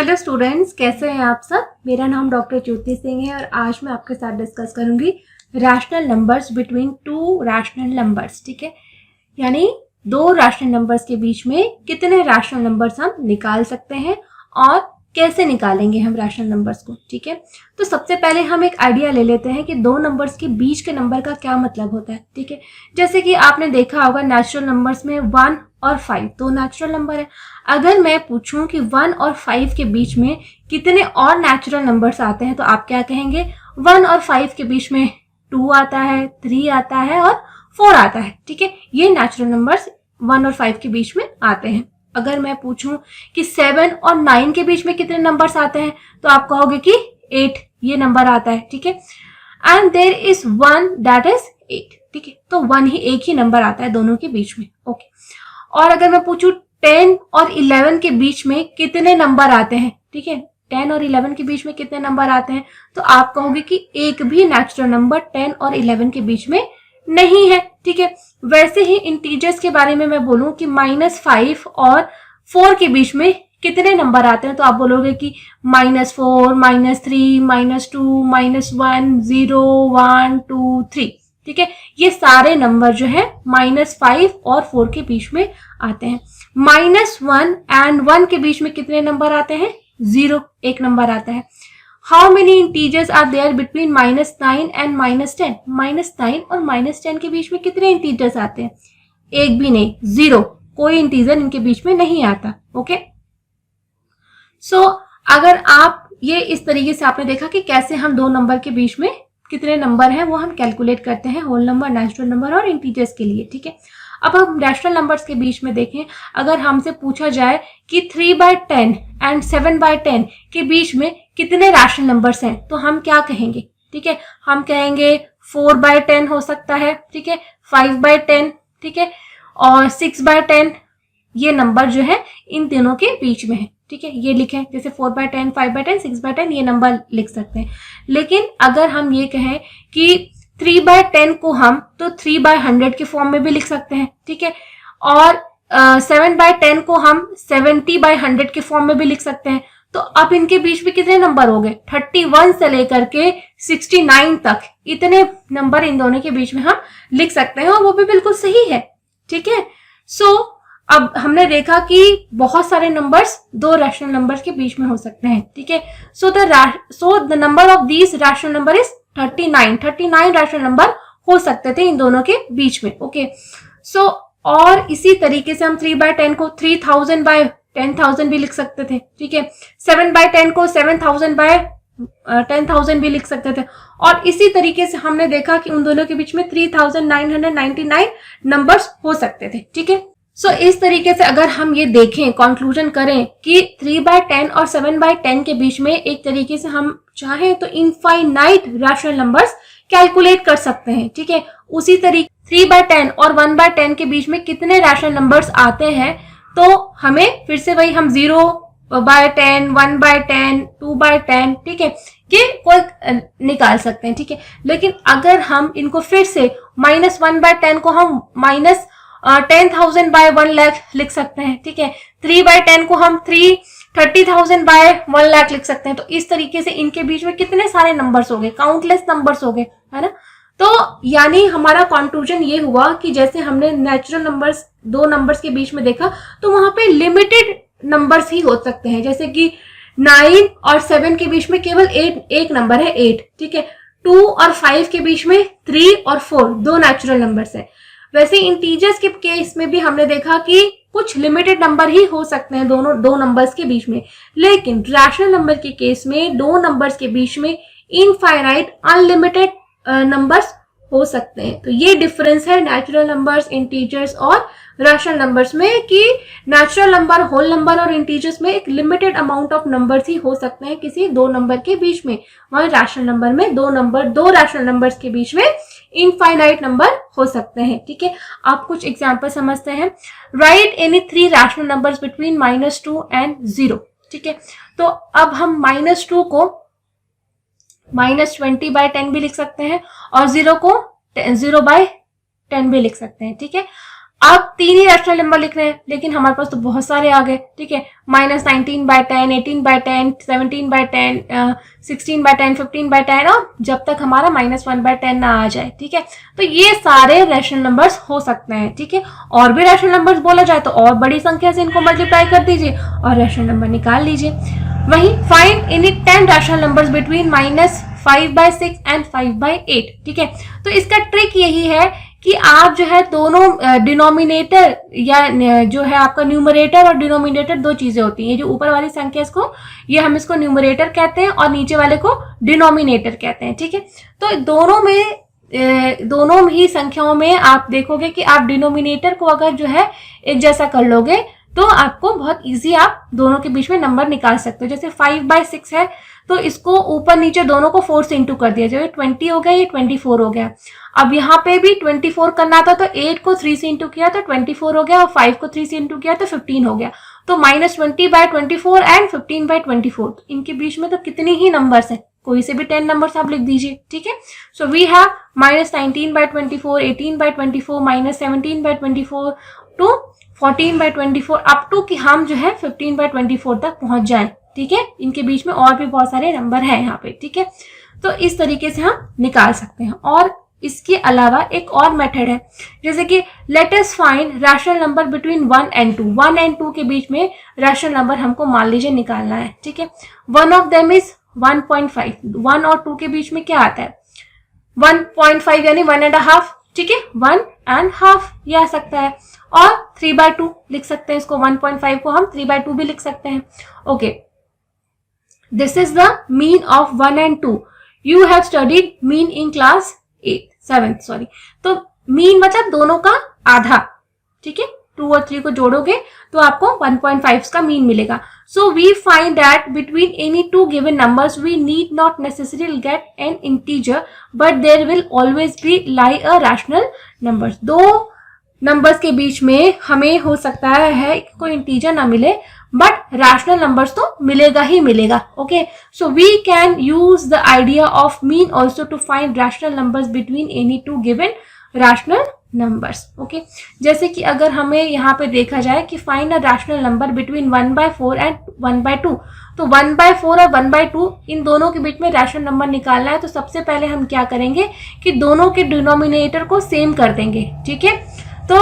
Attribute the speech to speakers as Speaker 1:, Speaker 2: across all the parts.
Speaker 1: Hello students, कैसे हैं आप सब। मेरा नाम डॉक्टर ज्योति सिंह है और आज मैं आपके साथ डिस्कस करूंगी rational numbers between two rational numbers. ठीक है, यानी दो रैशनल नंबर्स के बीच में कितने रैशनल नंबर्स हम निकाल सकते हैं और कैसे निकालेंगे हम रैशनल नंबर्स को। ठीक है, तो सबसे पहले हम एक आइडिया ले लेते हैं कि दो नंबर्स के बीच के नंबर का क्या मतलब होता है। ठीक है, जैसे कि आपने देखा होगा नेचुरल नंबर्स में 1 और 5 दो नेचुरल नंबर है। अगर मैं पूछूं कि 1 और 5 के बीच में कितने और नेचुरल नंबर्स आते हैं तो आप क्या कहेंगे। 1 और 5 के बीच में 2 आता है, 3 आता है और 4 आता है। ठीक है, ये नेचुरल नंबर्स 1 और 5 के बीच में आते हैं। अगर मैं पूछूं कि 7 और 9 के बीच में कितने नंबर्स आते हैं तो आप कहोगे कि 8 ये नंबर आता है। ठीक है, and there is 1 that is 8। ठीक है, तो 1 ही एक ही नंबर आता है दोनों के बीच में। ओके, और अगर मैं पूछूं 10 और 11 के बीच में कितने नंबर आते हैं। ठीक है, 10 और 11 के बीच में कितने नंबर आते हैं तो आप कहोगे कि एक भी नेचुरल नंबर 10 और 11 के बीच में नहीं है। ठीक है, वैसे ही इंटीजर्स के बारे में मैं बोलूं कि -5 और 4 के बीच में कितने नंबर आते हैं तो आप बोलोगे कि -4, -3, -2, -1, 0, 1, 2, 3। ठीक है, ये सारे नंबर जो है -5 और 4 के बीच में आते हैं। -1 एंड 1 के बीच में कितने नंबर आते हैं। 0 एक नंबर आता है। How many integers are there between -9 and -10। -9 और -10 के बीच में कितने इंटीजर्स आते हैं। एक भी नहीं, 0 कोई इंटीजर इनके बीच में नहीं आता। ओके, सो अगर आप ये इस तरीके से आपने देखा कि कैसे हम दो नंबर के बीच में कितने नंबर हैं वो हम कैलकुलेट करते हैं होल नंबर, नेचुरल नंबर और इंटीजर्स के लिए। ठीक है, अब हम रैशनल नंबर्स के बीच में देखें। अगर हमसे पूछा जाए कि 3/10 एंड 7/10 के बीच में कितने रैशनल नंबर्स हैं तो हम क्या कहेंगे। ठीक है, हम कहेंगे 4/10 हो सकता है। ठीक है, 5/10। ठीक है, और 6/10 ये नंबर जो है इन तीनों के बीच में है। ठीक है, ये लिखें जैसे 4/10, 5/10, 6/10 ये नंबर लिख सकते हैं। लेकिन अगर हम ये कहें कि 3/10 को हम तो 3/100 के फॉर्म में भी लिख सकते हैं। ठीक है, और 7/10 को हम 70/100 के फॉर्म में भी लिख सकते हैं। तो अब इनके बीच में कितने नंबर हो गए। 31 से लेकर के 69 तक इतने नंबर इन दोनों के बीच में हम लिख सकते हैं और वो भी बिल्कुल सही है। ठीक है, सो अब हमने देखा कि बहुत सारे नंबर्स दो रैशनल नंबर्स के बीच में हो सकते हैं। ठीक है, so the number of these rational number is 39 rational number हो सकते थे इन दोनों के बीच में। ओके, सो और इसी तरीके से हम 3/10 को 3000/10,000 भी लिख सकते थे। ठीक है, 7/10 को 7000/10,000 भी लिख सकते थे। और इसी तरीके से हमने देखा कि उन दोनों के बीच में 3999 नंबर्स हो सकते थे। ठीक है, सो इस तरीके से अगर हम ये देखें, कंक्लूजन करें कि 3/10 और 7/10 के बीच में एक तरीके से हम चाहें तो इनफाइनाइट रैशनल नंबर्स कैलकुलेट कर सकते हैं। ठीक है, उसी तरीके 3/10 और 1/10 के बीच में कितने रैशनल नंबर्स आते हैं तो हमें फिर से वही हम 0/10, 1/10, 2/10 ठीक है ये कोई निकाल सकते हैं। ठीक है, लेकिन अगर हम इनको फिर से -1/10 को हम -10,000/1 लाख लिख सकते हैं। ठीक है, 3/10 को हम 30,000/1 लाख लिख सकते हैं। तो इस तरीके से इनके बीच में कितने सारे नंबर्स हो गए, काउंटलेस नंबर्स हो गए, है ना। तो यानी हमारा कंक्लूजन ये हुआ कि जैसे हमने नेचुरल नंबर्स दो नंबर्स के बीच में देखा तो वहां पे लिमिटेड नंबर्स ही हो सकते हैं। जैसे कि 9 और 7 के बीच में केवल एक नंबर है 8। ठीक है, 2 और 5 के बीच में 3 और 4 दो नेचुरल नंबर्स है। वैसे इंटीजर्स के केस में भी हमने देखा कि कुछ लिमिटेड नंबर ही हो सकते हैं दोनों दो नंबर्स के बीच में। लेकिन रैशनल नंबर के केस में दो नंबर्स के बीच में इनफाइनाइट अनलिमिटेड नंबर्स हो सकते हैं। तो ये डिफरेंस है नेचुरल नंबर्स, इंटीजर्स और रैशनल नंबर्स में कि नेचुरल नंबर, होल नंबर और इंटीजर्स में एक लिमिटेड अमाउंट ऑफ नंबर्स ही हो सकते हैं किसी दो नंबर के बीच में। वहीं रैशनल नंबर में दो रैशनल नंबर्स के बीच में इनफाइनाइट नंबर हो सकते हैं। ठीक है, आप कुछ एग्जांपल समझते हैं। Right any 3 rational numbers between -2 and 0। ठीक है, तो अब हम -2 को -20/10 भी लिख सकते हैं और 0 को 0/10 भी लिख सकते हैं। ठीक है, अब 3 ही रैशनल नंबर लिख रहे हैं, लेकिन हमारे पास तो बहुत सारे आ गए, ठीक है। -19/10, 18/10, 17/10, 16/10, 15/10, और जब तक हमारा -1/10 ना आ जाए, ठीक है। तो ये सारे रैशनल नंबर्स हो सकते हैं, ठीक है। और भी रैशनल नंबर्स बोला जाए तो और बड़ी संख्या से इनको मल्टीप्लाई कर दीजिए और रैशनल नंबर निकाल लीजिए। वही find any 10 rational numbers between -5/6 and 5/8, ठीक है। तो इसका ट्रिक यही है कि आप जो है दोनों डिनोमिनेटर या जो है आपका न्यूमरेटर और डिनोमिनेटर दो चीजें होती हैं। जो ऊपर वाली संख्या इसको, ये हम इसको न्यूमरेटर कहते हैं और नीचे वाले को डिनोमिनेटर कहते हैं, ठीक है। तो दोनों ही संख्याओं में आप देखोगे कि आप डिनोमिनेटर को अगर जो है एक जैसा कर लोगे तो आपको बहुत इजी आप दोनों के बीच में नंबर निकाल सकते हो। जैसे 5/6 है तो इसको ऊपर नीचे दोनों को 4 से इंटू कर दिया जाए, 20 हो गया, ये 24 हो गया। अब यहाँ पे भी 24 करना था तो 8 को 3 से इंटू किया तो 24 हो गया और 5 को 3 से इंटू किया तो 15 हो गया। तो -20/24 एंड 15/24, इनके बीच में तो कितनी ही नंबर्स है, कोई से भी 10 नंबर्स आप लिख दीजिए, ठीक है। So we have -19/24, 18/24, -17/24 to 14/24 up to कि हम जो है 15/24 तक पहुंच जाएं, ठीक है। इनके बीच में और भी बहुत सारे नंबर हैं यहाँ पे, ठीक है। तो इस तरीके से हम निकाल सकते हैं। और इसके अलावा एक और मेथड है, जैसे कि let us find rational number between 1 and 2। 1 and 2 के बीच में रैशनल नंबर हमको मान लीजिए निकालना है, ठीक है। One of them is 1.5। 1 और 2 के बीच में क्या आता है 1.5 यानी 1.5, ठीक है। 1.5 ये आ सकता है। और 3/2 लिख सकते हैं इसको, 1.5 को हम 3/2 भी लिख सकते हैं। Okay, this is the mean of 1 and 2। You have studied mean in class 7th, sorry. तो मीन मतलब दोनों का आधा, ठीक है। 2 और 3 को जोड़ोगे तो आपको 1.5 का मीन मिलेगा। So we find that between any two given numbers we need not necessarily get an integer, but there will always be lie a rational numbers. दो नंबर्स के बीच में हमें हो सकता है कोई इंटीजर ना मिले, बट रैशनल नंबर्स तो मिलेगा ही मिलेगा। Okay, so we can use the idea of mean also to find rational numbers between any two given rational numbers. Okay, जैसे कि अगर हमें यहाँ पे देखा जाए कि find a rational number between 1/4 and 1/2, तो 1/4 और 1/2 इन दोनों के बीच में रैशनल नंबर निकालना है। तो सबसे पहले हम क्या करेंगे कि दोनों के डिनोमिनेटर को सेम कर देंगे, ठीक है। तो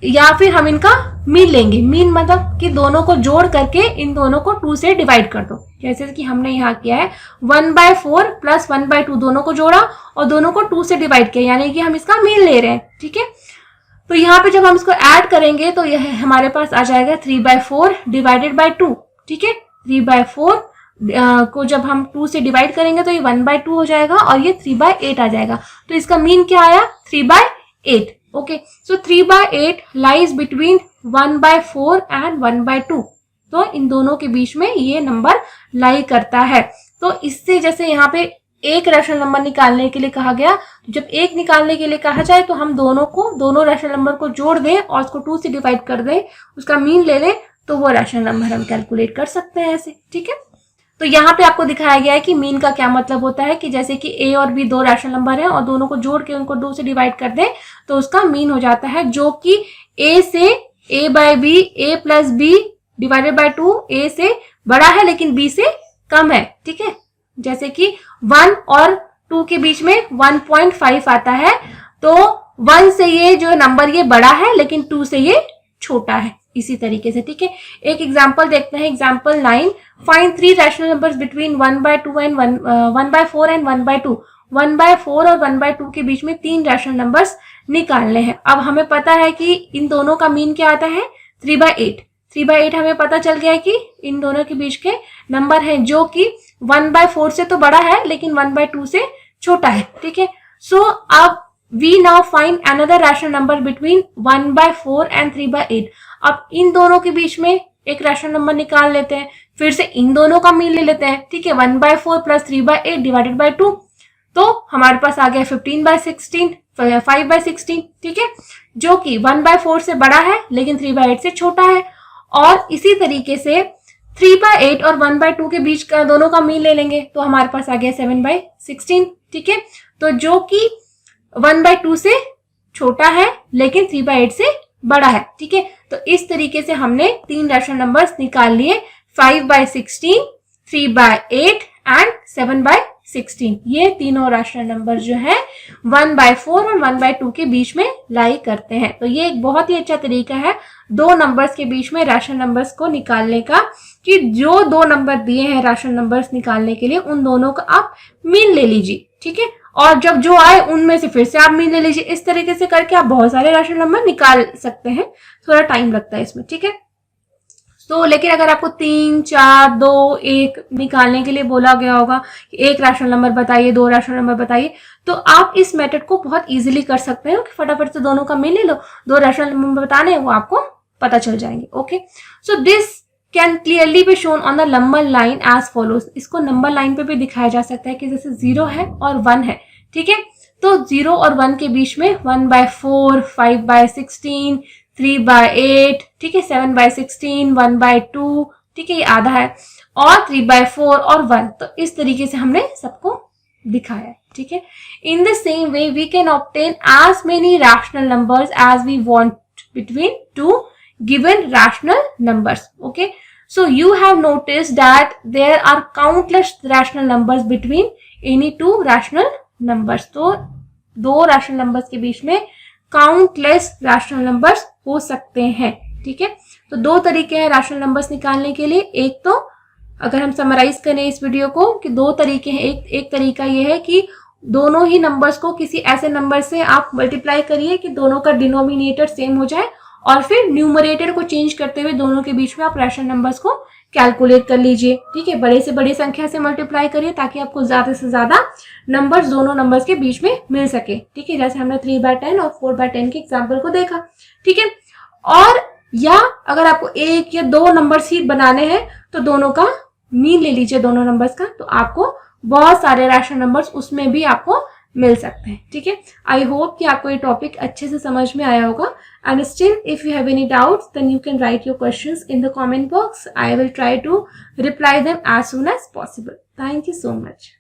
Speaker 1: या फिर हम इनका मीन लेंगे। मीन मतलब कि दोनों को जोड़ करके इन दोनों को 2 से डिवाइड कर दो, जैसे कि हमने यहाँ किया है। 1/4 प्लस 1/2 दोनों को जोड़ा और दोनों को 2 से डिवाइड किया, यानी कि हम इसका मीन ले रहे हैं, ठीक है। तो यहाँ पे जब हम इसको ऐड करेंगे तो यह हमारे पास आ जाएगा 3/4 डिवाइडेड बाई 2, ठीक है। 3/4 को जब हम 2 से डिवाइड करेंगे तो ये 1/2 हो जाएगा और ये 3/8 आ जाएगा। तो इसका मीन क्या आया 3/8। Okay, so 3/8 lies between 1/4 and 1/2। तो इन दोनों के बीच में ये नंबर लाई करता है। तो इससे जैसे यहाँ पे एक रैशनल नंबर निकालने के लिए कहा गया, जब एक निकालने के लिए कहा जाए तो हम दोनों रैशनल नंबर को जोड़ दें और उसको 2 से डिवाइड कर दें, उसका मीन ले लें, तो वो रैशनल नंबर हम कैलकुलेट कर सकते हैं ऐसे, ठीक है। तो यहाँ पे आपको दिखाया गया है कि मीन का क्या मतलब होता है, कि जैसे कि a और b दो रैशनल नंबर हैं और दोनों को जोड़ के उनको 2 से डिवाइड कर दें तो उसका मीन हो जाता है, जो कि a से a plus b divided by 2 a से बड़ा है लेकिन b से कम है, ठीक है। जैसे कि 1 और 2 के बीच में 1.5 आता है, तो 1 से ये जो नंबर ये बड़ा है लेकिन 2 से ये छोटा है, इसी तरीके से, ठीक है। एक एग्जांपल देखते हैं, example 9। Find 3 rational numbers between 1/2 and 1/4 and 1/2। 1/4 और 1/2 के बीच में 3 रैशनल नंबर्स निकालने हैं। अब हमें पता है कि इन दोनों का मीन क्या आता है 3/8। 3/8 हमें पता चल गया है कि इन दोनों के बीच के नंबर हैं, जो कि 1/4 से तो बड़ा है लेकिन 1/2 से छोटा है, ठीक है। सो अब we now find another rational number between 1/4 and 3/8। अब इन दोनों के बीच में एक रैशनल नंबर निकाल लेते हैं, फिर से इन दोनों का मीन ले लेते हैं, ठीक है। 1/4 प्लस 3/8 डिवाइडेड बाई 2, तो हमारे पास आ गया 15/16, 5/16, ठीक है, जो कि 1/4 से बड़ा है लेकिन 3/8 से छोटा है। और इसी तरीके से 3/8 और 1/2 के बीच का दोनों का मीन ले लेंगे तो हमारे पास आ गया 7/16, ठीक है। तो जो कि 1/2 से छोटा है लेकिन 3/8 से बड़ा है, ठीक है। तो इस तरीके से हमने 3 रैशनल नंबर्स निकाल लिए, 5/16, 3/8 एंड 7/16। ये तीनों रैशनल नंबर जो है 1/4 और 1/2 के बीच में लाई करते हैं। तो ये एक बहुत ही अच्छा तरीका है दो नंबर्स के बीच में रैशनल नंबर्स को निकालने का, कि जो दो नंबर दिए हैं रैशनल नंबर्स निकालने के लिए उन दोनों का आप मीन ले लीजिए, ठीक है। और जब जो आए उनमें से फिर से आप मीन ले लीजिए। इस तरीके से करके आप बहुत सारे रैशनल नंबर निकाल सकते हैं। थोड़ा टाइम लगता है इसमें, ठीक है। तो लेकिन अगर आपको 3, 4, 2, 1 निकालने के लिए बोला गया होगा कि एक रैशनल नंबर बताइए, दो रैशनल नंबर बताइए, तो आप इस मेथड को बहुत इजीली कर सकते हैं कि फटाफट से दोनों का मीन ले लो, दो रैशनल नंबर बताने हैं वो आपको पता चल जाएंगे। Okay, so this can clearly be shown on the number line as follows. इसको नंबर लाइन पे भी दिखाया जा सकता है कि जैसे 0 है और 1 है, ठीक है। तो 0 और 1 के बीच में 1/4, 5/16, 3/8, ठीक है, 7/16, 1/2, ठीक है, ये आधा है, और 3/4 और 1। तो इस तरीके से हमने सबको दिखाया है, ठीक है। In the same way we can obtain as many rational numbers as we want between two given rational numbers. Okay, so you have noticed that there are countless rational numbers between any two rational numbers. तो दो rational numbers के बीच में countless rational numbers हो सकते हैं, ठीक है। तो दो तरीके हैं rational numbers निकालने के लिए। एक तो अगर हम समराइज करें इस वीडियो को कि दो तरीके हैं। एक तरीका ये है कि दोनों ही नंबर्स को किसी ऐसे नंबर से आप मल्टीप्लाई करिए कि दोनों का डिनोमिनेटर सेम हो जाए, और फिर न्यूमरेटर को चेंज करते हुए दोनों के बीच में आप रैशनल नंबर्स को कैलकुलेट कर लीजिए, ठीक है। बड़े से बड़ी संख्या से मल्टीप्लाई करिए ताकि आपको ज्यादा से ज्यादा नंबर्स दोनों नंबर्स के बीच में मिल सके, ठीक है। जैसे हमने 3/10 और 4/10 के एग्जाम्पल को देखा, ठीक है। और या अगर आपको एक या दो नंबर्स ही बनाने हैं तो दोनों का मीन ले लीजिए दोनों नंबर्स का, तो आपको बहुत सारे रैशनल नंबर्स उसमें भी आपको मिल सकते हैं, ठीक है। आई होप कि आपको ये टॉपिक अच्छे से समझ में आया होगा। And still if you have any doubts then you can write your questions in the comment box. I will try to reply them as soon as possible. Thank you so much.